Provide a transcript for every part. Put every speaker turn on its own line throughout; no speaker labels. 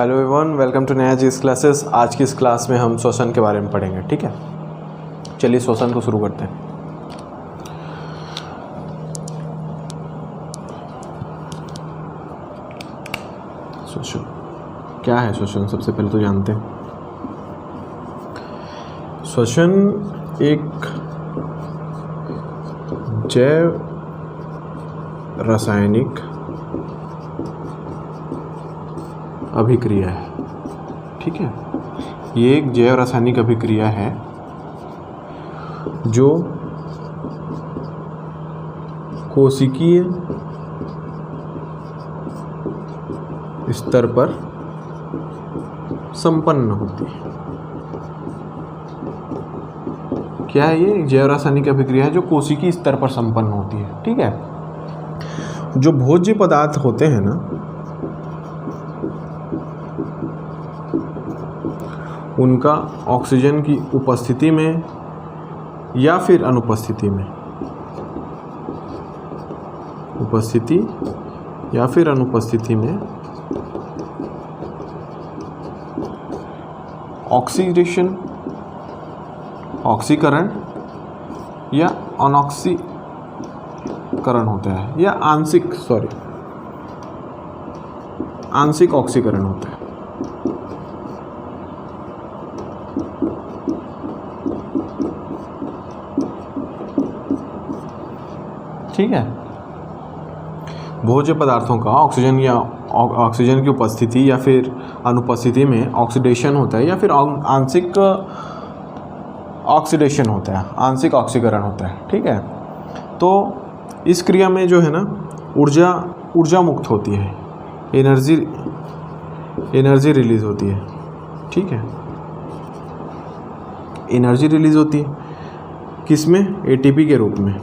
Hello everyone, welcome to नया जीस classes. आज की इस क्लास में हम श्वसन के बारे में पढ़ेंगे। ठीक है, चलिए श्वसन को शुरू करते हैं। श्वसन क्या है? श्वसन सबसे पहले तो जानते हैं। श्वसन एक जैव रासायनिक अभिक्रिया है। ठीक है, ये एक जैव रासायनिक अभिक्रिया है जो कोशिकीय स्तर पर संपन्न होती है। क्या है ये? एक जैव रासायनिक अभिक्रिया है जो कोशिकीय स्तर पर संपन्न होती है। ठीक है, जो भोज्य पदार्थ होते हैं ना, उनका ऑक्सीजन की उपस्थिति में या फिर अनुपस्थिति में, उपस्थिति या फिर अनुपस्थिति में ऑक्सीडेशन, ऑक्सीकरण या अनऑक्सीकरण होता है, या आंशिक ऑक्सीकरण होता है। ठीक है, भोज्य पदार्थों का ऑक्सीजन की उपस्थिति या फिर अनुपस्थिति में ऑक्सीडेशन होता है या फिर आंशिक ऑक्सीडेशन होता है, आंशिक ऑक्सीकरण होता है। ठीक है, तो इस क्रिया में जो है ना, ऊर्जा मुक्त होती है, एनर्जी रिलीज होती है। ठीक है, एनर्जी रिलीज होती है किसमें? एटीपी के रूप में।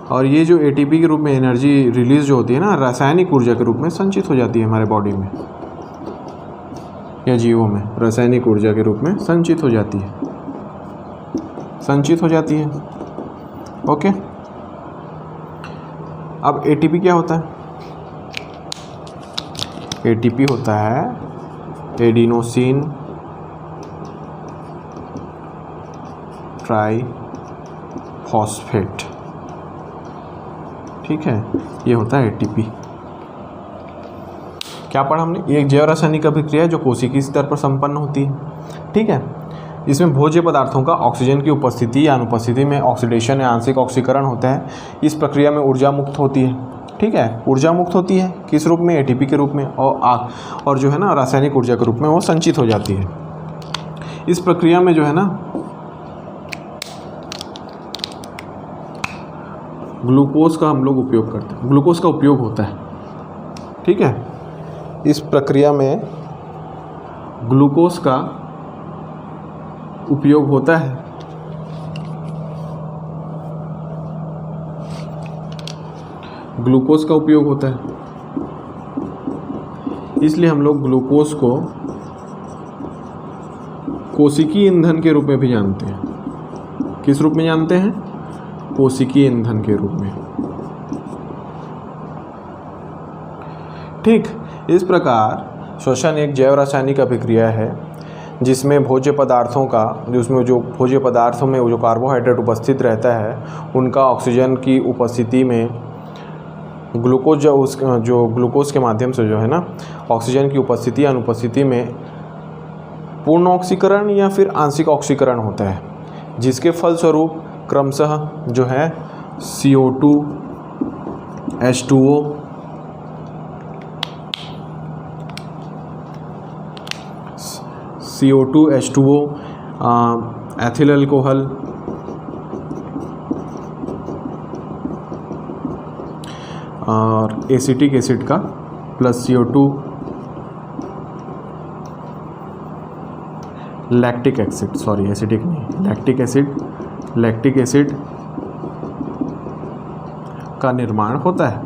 और ये जो एटीपी के रूप में एनर्जी रिलीज जो होती है ना, रासायनिक ऊर्जा के रूप में संचित हो जाती है हमारे बॉडी में या जीवों में। रासायनिक ऊर्जा के रूप में संचित हो जाती है। ओके, अब एटीपी क्या होता है? एटीपी होता है एडिनोसिन ट्राइफॉस्फेट। ठीक है, ये होता है एटीपी। क्या पढ़ा हमने? ये एक जैव रासायनिक अभिक्रिया है जो कोशिकीय स्तर पर संपन्न होती है। ठीक है, इसमें भोज्य पदार्थों का ऑक्सीजन की उपस्थिति या अनुपस्थिति में ऑक्सीडेशन या आंशिक ऑक्सीकरण होता है। इस प्रक्रिया में ऊर्जा मुक्त होती है। ठीक है, ऊर्जा मुक्त होती है किस रूप में? एटीपी के रूप में, और जो है ना, रासायनिक ऊर्जा के रूप में वो संचित हो जाती है। इस प्रक्रिया में जो है ना, ग्लूकोज का हम लोग उपयोग करते हैं, ग्लूकोज का उपयोग होता है। ठीक है, इस प्रक्रिया में ग्लूकोज का उपयोग होता है। ग्लूकोज का उपयोग होता है, इसलिए हम लोग ग्लूकोज को कोशिकीय ईंधन के रूप में भी जानते हैं। किस रूप में जानते हैं? कोशिकीय ईंधन के रूप में। ठीक, इस प्रकार श्वसन एक जैव रासायनिक अभिक्रिया है जिसमें भोज्य पदार्थों में जो कार्बोहाइड्रेट उपस्थित रहता है, उनका ऑक्सीजन की उपस्थिति में ग्लूकोज के माध्यम से जो है ना, ऑक्सीजन की उपस्थिति या अनुपस्थिति में पूर्ण ऑक्सीकरण या फिर आंशिक ऑक्सीकरण होता है, जिसके फलस्वरूप क्रमशः जो है CO2 H2O एथिल अल्कोहल और एसिटिक एसिड का प्लस CO2 लैक्टिक एसिड का निर्माण होता है।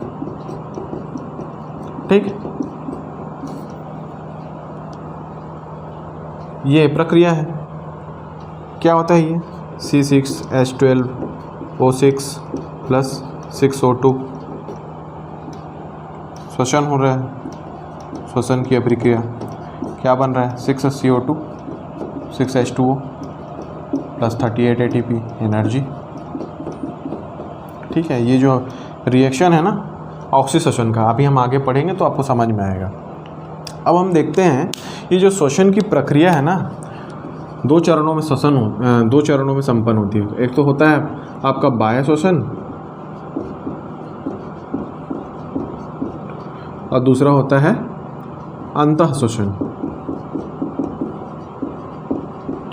ठीक, ये प्रक्रिया है। क्या होता है ये? C6H12O6 प्लस 6O2 श्वसन हो रहा है, श्वसन की अभिक्रिया। क्या बन रहा है 6CO2 6H2O plus 38 ATP energy. ठीक है, ये जो रिएक्शन है ना ऑक्सीडेशन का, अभी हम आगे पढ़ेंगे तो आपको समझ में आएगा। अब हम देखते हैं ये जो श्वसन की प्रक्रिया है ना, दो चरणों में संपन्न होती है। एक तो होता है आपका बाह्य श्वसन और दूसरा होता है अंतः श्वसन।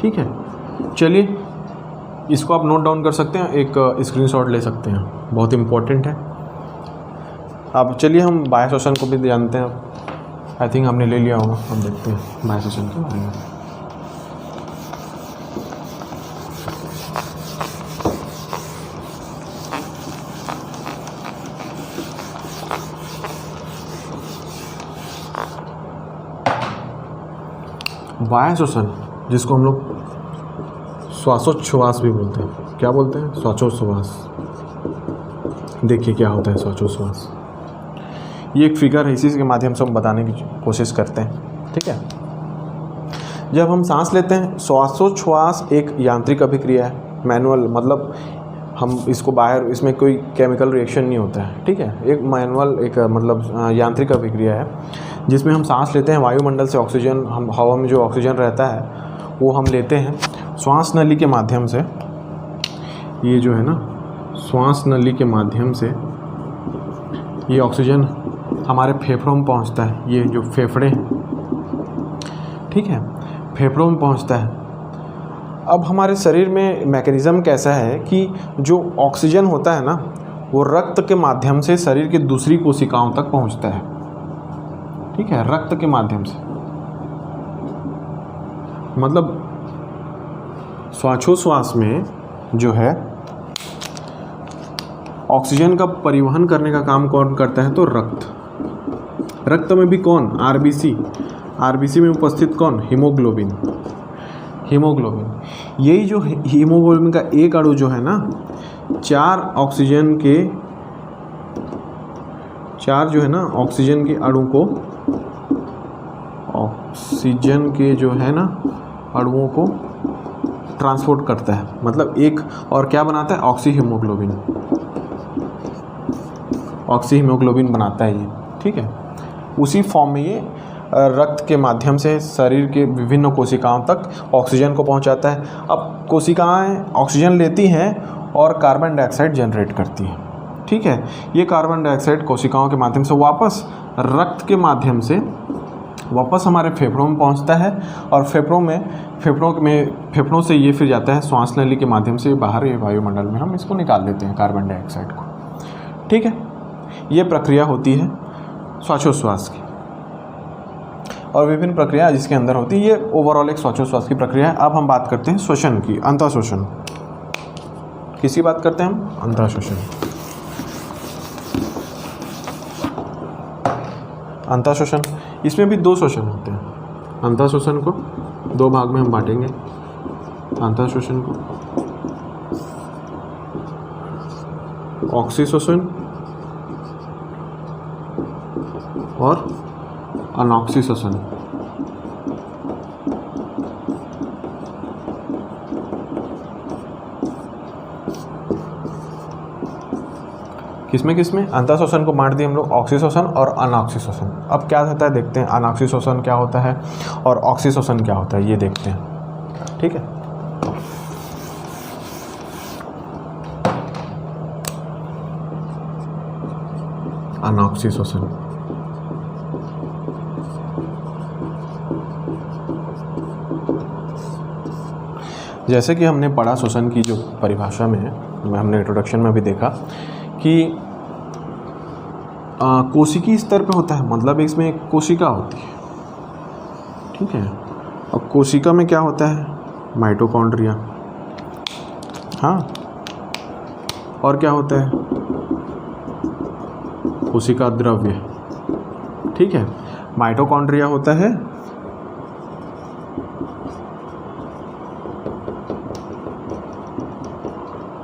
ठीक है, चलिए इसको आप नोट डाउन कर सकते हैं, एक स्क्रीनशॉट ले सकते हैं, बहुत इम्पोर्टेंट है। अब चलिए हम बाह्य श्वसन को भी जानते हैं। आई थिंक हमने ले लिया होगा, हम देखते हैं बाह्य श्वसन के बारे में। बाह्य श्वसन जिसको हम लोग श्वासोच्छ्वास भी बोलते हैं। क्या बोलते हैं? श्वासोच्छ्वास। देखिए क्या होता है श्वासोच्छ्वास। ये एक फिगर है, इसी के माध्यम से हम बताने की कोशिश करते हैं। ठीक है, जब हम सांस लेते हैं, श्वासोच्छ्वास एक यांत्रिक अभिक्रिया है, मैनुअल, मतलब हम इसको बाहर, इसमें कोई केमिकल रिएक्शन नहीं होता है। ठीक है, एक मैनुअल, एक मतलब यांत्रिक अभिक्रिया है जिसमें हम सांस लेते हैं, वायुमंडल से ऑक्सीजन, हम हवा में जो ऑक्सीजन रहता है वो हम लेते हैं श्वास नली के माध्यम से। ये जो है ना श्वास नली के माध्यम से ये ऑक्सीजन हमारे फेफड़ों में पहुंचता है। ये जो फेफड़े हैं, ठीक है, फेफड़ों में पहुंचता है। अब हमारे शरीर में मैकेनिज़्म कैसा है कि जो ऑक्सीजन होता है ना वो रक्त के माध्यम से शरीर की दूसरी कोशिकाओं तक पहुंचता है। ठीक है, रक्त के माध्यम से, मतलब श्वासोच्छ्वास में जो है ऑक्सीजन का परिवहन करने का काम कौन करता है? तो रक्त में भी कौन? आरबीसी में उपस्थित कौन? हीमोग्लोबिन। यही जो हीमोग्लोबिन का एक अणु जो है ना, चार ऑक्सीजन के अणु को, ऑक्सीजन के जो है ना अणुओं को ट्रांसपोर्ट करता है, मतलब एक, और क्या बनाता है? ऑक्सी हीमोग्लोबिन बनाता है ये। ठीक है, उसी फॉर्म में ये रक्त के माध्यम से शरीर के विभिन्न कोशिकाओं तक ऑक्सीजन को पहुंचाता है। अब कोशिकाएं ऑक्सीजन लेती हैं और कार्बन डाइऑक्साइड जनरेट करती हैं। ठीक है, ये कार्बन डाइऑक्साइड कोशिकाओं के माध्यम से वापस रक्त के माध्यम से वापस हमारे फेफड़ों में पहुंचता है, और फेफड़ों से ये फिर जाता है श्वास नली के माध्यम से बाहर, ये वायुमंडल में हम इसको निकाल देते हैं कार्बन डाइऑक्साइड को। ठीक है, ये प्रक्रिया होती है श्वासोच्छ्वास की, और विभिन्न प्रक्रिया जिसके अंदर होती है। ये ओवरऑल एक श्वासोच्छ्वास की प्रक्रिया है। अब हम बात करते हैं श्वसन की, अंतः श्वसन। किसकी बात करते हैं हम? अंतः श्वसन। अंतः श्वसन, इसमें भी दो श्वसन होते हैं। अंतः श्वसन को दो भाग में हम बांटेंगे। अंतः श्वसन को ऑक्सीश्वसन और अनऑक्सीश्वसन। किसमें अंतःश्वसन को बांट दिए हम लोग, ऑक्सीश्वसन और अनऑक्सीश्वसन। अब क्या होता है देखते हैं, अनऑक्सीश्वसन क्या होता है और ऑक्सीश्वसन क्या होता है, ये देखते हैं। ठीक है, अनऑक्सीश्वसन, जैसे कि हमने पढ़ा श्वसन की जो परिभाषा में है, हमने इंट्रोडक्शन में भी देखा कि कोशिकी स्तर पे होता है, मतलब इसमें एक कोशिका होती है। ठीक है, अब कोशिका में क्या होता है? माइटोकॉन्ड्रिया, हाँ, और क्या होता है? कोशिका द्रव्य। ठीक है, माइटोकॉन्ड्रिया होता है,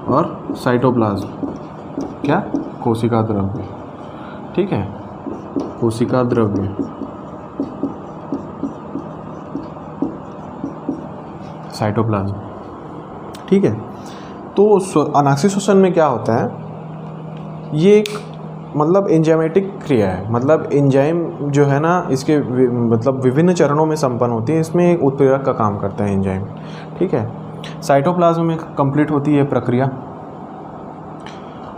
और साइटोप्लाज्म क्या? कोशिका द्रव्य। ठीक है, कोशिका द्रव्य। साइटोप्लाज्म। ठीक है, तो अनाक्सिसोसन में क्या होता है, ये एक मतलब एंजाइमेटिक क्रिया है, मतलब एंजाइम जो है ना इसके मतलब विभिन्न चरणों में संपन्न होती है, इसमें एक उत्प्रेरक का काम करता है एंजाइम। ठीक है, साइटोप्लाज्म में कंप्लीट होती है प्रक्रिया,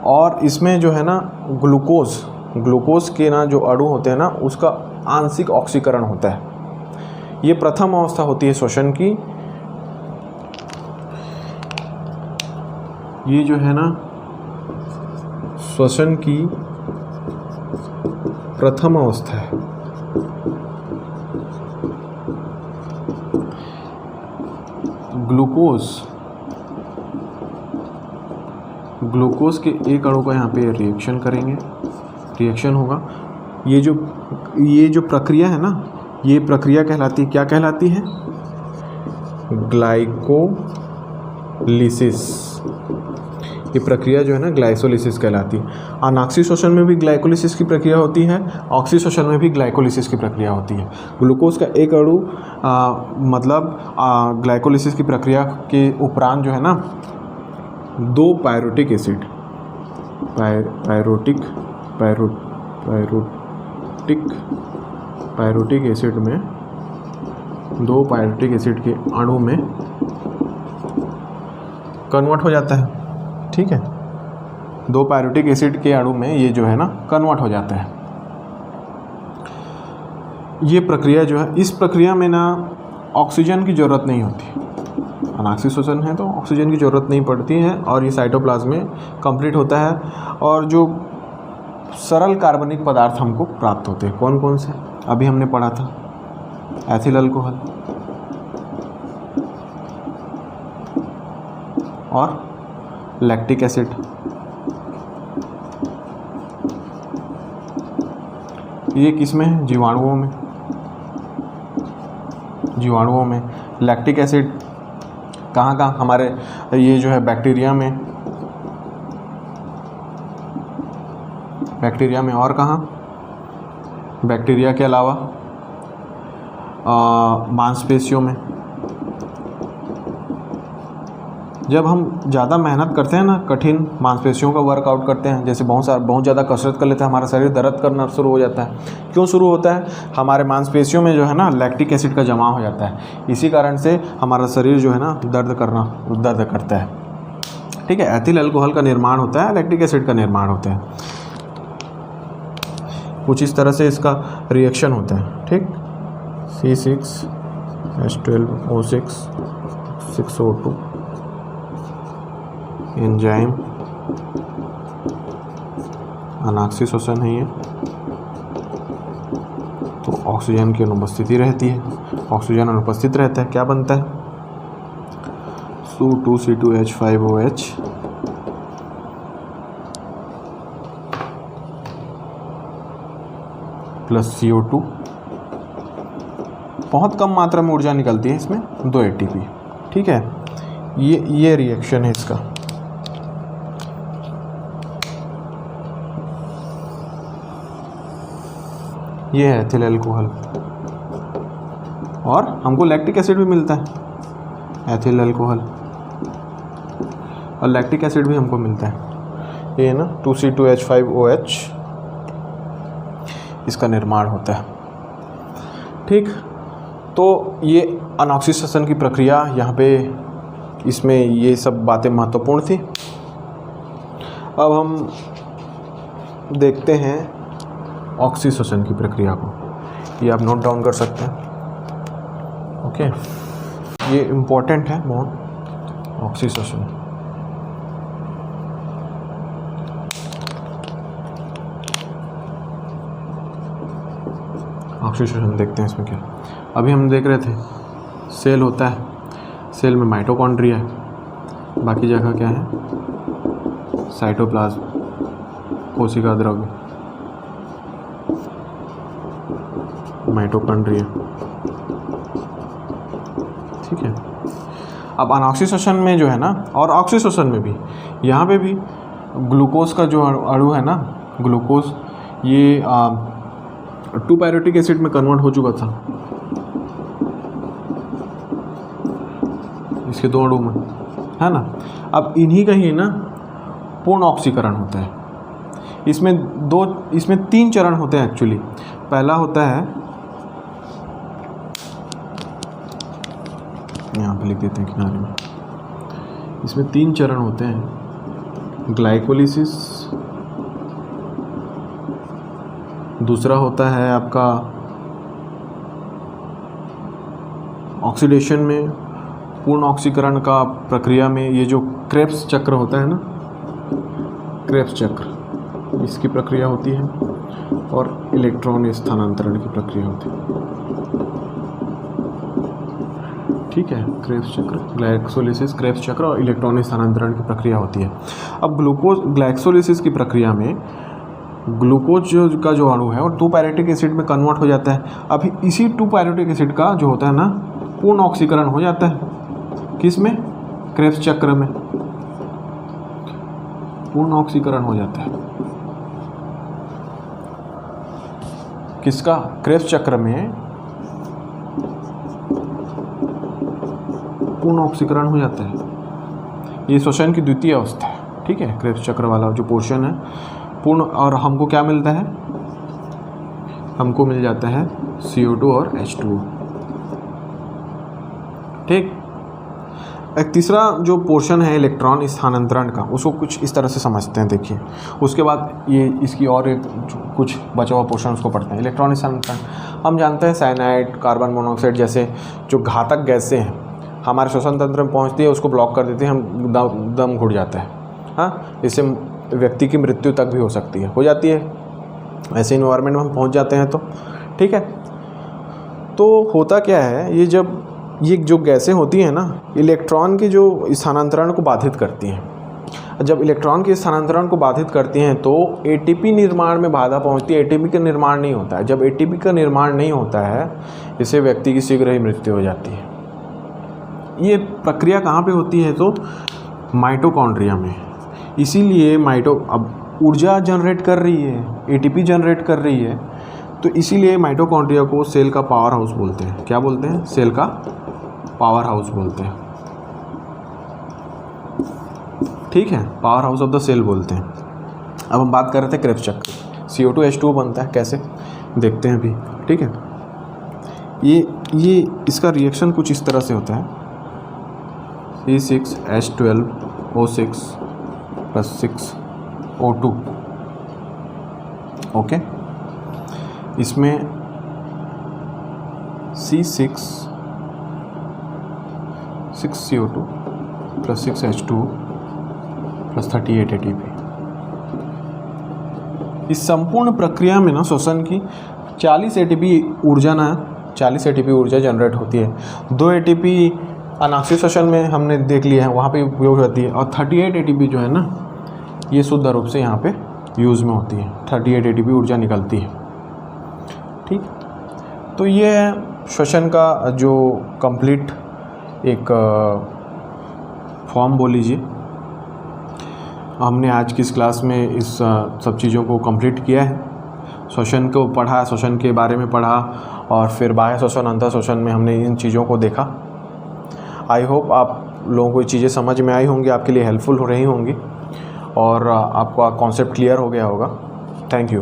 और इसमें जो है ना ग्लूकोज के ना जो अणु होते हैं ना उसका आंशिक ऑक्सीकरण होता है। ये प्रथम अवस्था होती है श्वसन की। ये जो है ना श्वसन की प्रथम अवस्था है। ग्लूकोज के एक अणु का यहाँ पे रिएक्शन करेंगे, रिएक्शन होगा। ये जो प्रक्रिया है ना, ये प्रक्रिया कहलाती है, क्या कहलाती है, ग्लाइकोलिसिस। ये प्रक्रिया जो है ना ग्लाइकोलिसिस कहलाती है। अनाक्सिसोसन में भी ग्लाइकोलिसिस की प्रक्रिया होती है, ऑक्सीसोसन में भी ग्लाइकोलिसिस की प्रक्रिया होती है। ग्लूकोज का एक अणु ग्लाइकोलिसिस की प्रक्रिया के उपरांत जो है ना 2 पायरोटिक एसिड पायरोटिक एसिड में 2 पायरोटिक एसिड के अणु में कन्वर्ट हो जाता है। ठीक है, 2 पायरोटिक एसिड के अणु में ये जो है ना कन्वर्ट हो जाता है। ये प्रक्रिया जो है, इस प्रक्रिया में ना ऑक्सीजन की ज़रूरत नहीं होती। अनाक्सिसोसन है तो ऑक्सीजन की ज़रूरत नहीं पड़ती है, और ये साइटोप्लाज्म में कंप्लीट होता है। और जो सरल कार्बनिक पदार्थ हमको प्राप्त होते हैं, कौन कौन से अभी हमने पढ़ा था, एथिल अल्कोहल और लैक्टिक एसिड। ये किसमें है, जीवाणुओं में। लैक्टिक एसिड कहाँ हमारे ये जो है बैक्टीरिया में और कहाँ, बैक्टीरिया के अलावा मांसपेशियों में। जब हम ज़्यादा मेहनत करते हैं ना, कठिन मांसपेशियों का वर्कआउट करते हैं, जैसे बहुत ज़्यादा कसरत कर लेते हैं, हमारा शरीर दर्द करना शुरू हो जाता है। क्यों शुरू होता है, हमारे मांसपेशियों में जो है ना लैक्टिक एसिड का जमाव हो जाता है। इसी कारण से हमारा शरीर जो है ना दर्द करता है। ठीक है, एथिल अल्कोहल का निर्माण होता है, लैक्टिक एसिड का निर्माण होता है। कुछ इस तरह से इसका रिएक्शन होता है। ठीक, C6H12O6 6O2 एंजाइम अनाक्सिसोसन है ये। तो ऑक्सीजन की अनुपस्थिति रहती है, ऑक्सीजन अनुपस्थित रहता है, क्या बनता है, Su2C2H5OH प्लस CO2। बहुत कम मात्रा में ऊर्जा निकलती है इसमें, 2 ATP। ठीक है, ये रिएक्शन है इसका। ये है एथिल अल्कोहल, और हमको लैक्टिक एसिड भी मिलता है, एथिल अल्कोहल और लैक्टिक एसिड भी हमको मिलता है। ये ना 2C2H5OH इसका निर्माण होता है। ठीक, तो ये अनॉक्सिडेशन की प्रक्रिया यहाँ पे इसमें ये सब बातें महत्वपूर्ण थी। अब हम देखते हैं ऑक्सीडेशन की प्रक्रिया को, ये आप नोट डाउन कर सकते हैं। ओके, ये इम्पोर्टेंट है बहुत, ऑक्सीडेशन। ऑक्सीडेशन देखते हैं इसमें क्या। अभी हम देख रहे थे सेल होता है, सेल में माइटोकॉन्ड्रिया है, बाकी जगह क्या है, साइटोप्लाज्म, कोशिका द्रव्य, माइटोकॉन्ड्रिया। ठीक है, अब अनऑक्सीडेशन में जो है ना, और ऑक्सीडेशन में भी, यहाँ पे भी ग्लूकोज का जो अणु है ना, ग्लूकोज ये 2 पायरोटिक एसिड में कन्वर्ट हो चुका था। इसके 2 अणु में, है ना। अब इन्हीं का ही ना पूर्ण ऑक्सीकरण होता है। इसमें 3 चरण होते हैं एक्चुअली। पहला होता है, यहाँ पे लिख देते हैं किनारे में, इसमें 3 चरण होते हैं। ग्लाइकोलिसिस, दूसरा होता है आपका ऑक्सीडेशन में, पूर्ण ऑक्सीकरण का प्रक्रिया में ये जो क्रेब्स चक्र होता है ना, क्रेब्स चक्र, इसकी प्रक्रिया होती है, और इलेक्ट्रॉन स्थानांतरण की प्रक्रिया होती है। ठीक है, क्रेब्स चक्र, ग्लाइकोलिसिस, क्रेब्स चक्र और इलेक्ट्रॉन स्थानांतरण की प्रक्रिया होती है। अब ग्लाइकोलिसिस की प्रक्रिया में ग्लूकोज का जो अणु है वो 2 पायरेटिक एसिड में कन्वर्ट हो जाता है। अभी इसी 2 पायरेटिक एसिड का जो होता है ना पूर्ण ऑक्सीकरण हो जाता है। किस में? क्रेब्स चक्र में पूर्ण ऑक्सीकरण हो जाता है। किसका? क्रेब्स चक्र में पूर्ण ऑक्सीकरण हो जाता है। ये श्वसन की द्वितीय अवस्था है। ठीक है, क्रेब्स चक्र वाला जो पोर्शन है पूर्ण, और हमको क्या मिलता है? हमको मिल जाता है CO2 और H2O। ठीक, एक तीसरा जो पोर्शन है इलेक्ट्रॉन स्थानांतरण का, उसको कुछ इस तरह से समझते हैं। देखिए, उसके बाद ये इसकी और एक कुछ बचा हुआ पोर्शन उसको पढ़ते हैं। इलेक्ट्रॉन स्थानांतरण हम जानते हैं साइनाइड, कार्बन मोनोऑक्साइड जैसे जो घातक गैसें हैं हमारे श्वसन तंत्र में पहुंचती है, उसको ब्लॉक कर देती है, हम दम घुट जाता है। हाँ, इससे व्यक्ति की मृत्यु तक भी हो सकती है, हो जाती है। ऐसे इन्वायरमेंट में हम पहुंच जाते हैं तो ठीक है। तो होता क्या है, ये जो गैसें होती हैं ना, इलेक्ट्रॉन के जो स्थानांतरण को बाधित करती हैं। जब इलेक्ट्रॉन के स्थानांतरण को बाधित करती हैं तो ATP निर्माण में बाधा पहुंचती है। ATP का निर्माण नहीं होता है। जब ATP का निर्माण नहीं होता है, इससे व्यक्ति की शीघ्र ही मृत्यु हो जाती है। ये प्रक्रिया कहाँ पे होती है? तो माइटोकॉन्ड्रिया में। इसीलिए अब ऊर्जा जनरेट कर रही है, ATP जनरेट कर रही है, तो इसीलिए माइटोकॉन्ड्रिया को सेल का पावर हाउस बोलते हैं। क्या बोलते हैं? सेल का पावर हाउस बोलते हैं। ठीक है, power house of the cell बोलते हैं। अब हम बात कर रहे थे क्रेब्स चक्र। CO2 H2O बनता है, कैसे देखते हैं अभी। ठीक है, ये इसका रिएक्शन कुछ इस तरह से होता है। C6H12O6 + 6O2। ओके, इसमें C6CO2 + 6H2O + 38 ATP। इस संपूर्ण प्रक्रिया में ना श्वसन की 40 ATP ऊर्जा जनरेट होती है। 2 ATP अनाक्षी श्वसन में हमने देख लिया है, वहाँ पे उपयोग होती है, और 38 ATP जो है ना, ये शुद्ध रूप से यहाँ पे यूज़ में होती है। 38 ATP ऊर्जा निकलती है। ठीक, तो ये है श्वसन का जो कंप्लीट एक फॉर्म बोल लीजिए। हमने आज की इस क्लास में इस सब चीज़ों को कंप्लीट किया है। श्वसन को पढ़ा, श्वसन के बारे में पढ़ा, और फिर बाह्य श्वसन, अंतः श्वसन में हमने इन चीज़ों को देखा। आई होप आप लोगों को ये चीज़ें समझ में आई होंगी, आपके लिए हेल्पफुल हो रही होंगी, और आपका कॉन्सेप्ट क्लियर हो गया होगा। Thank you.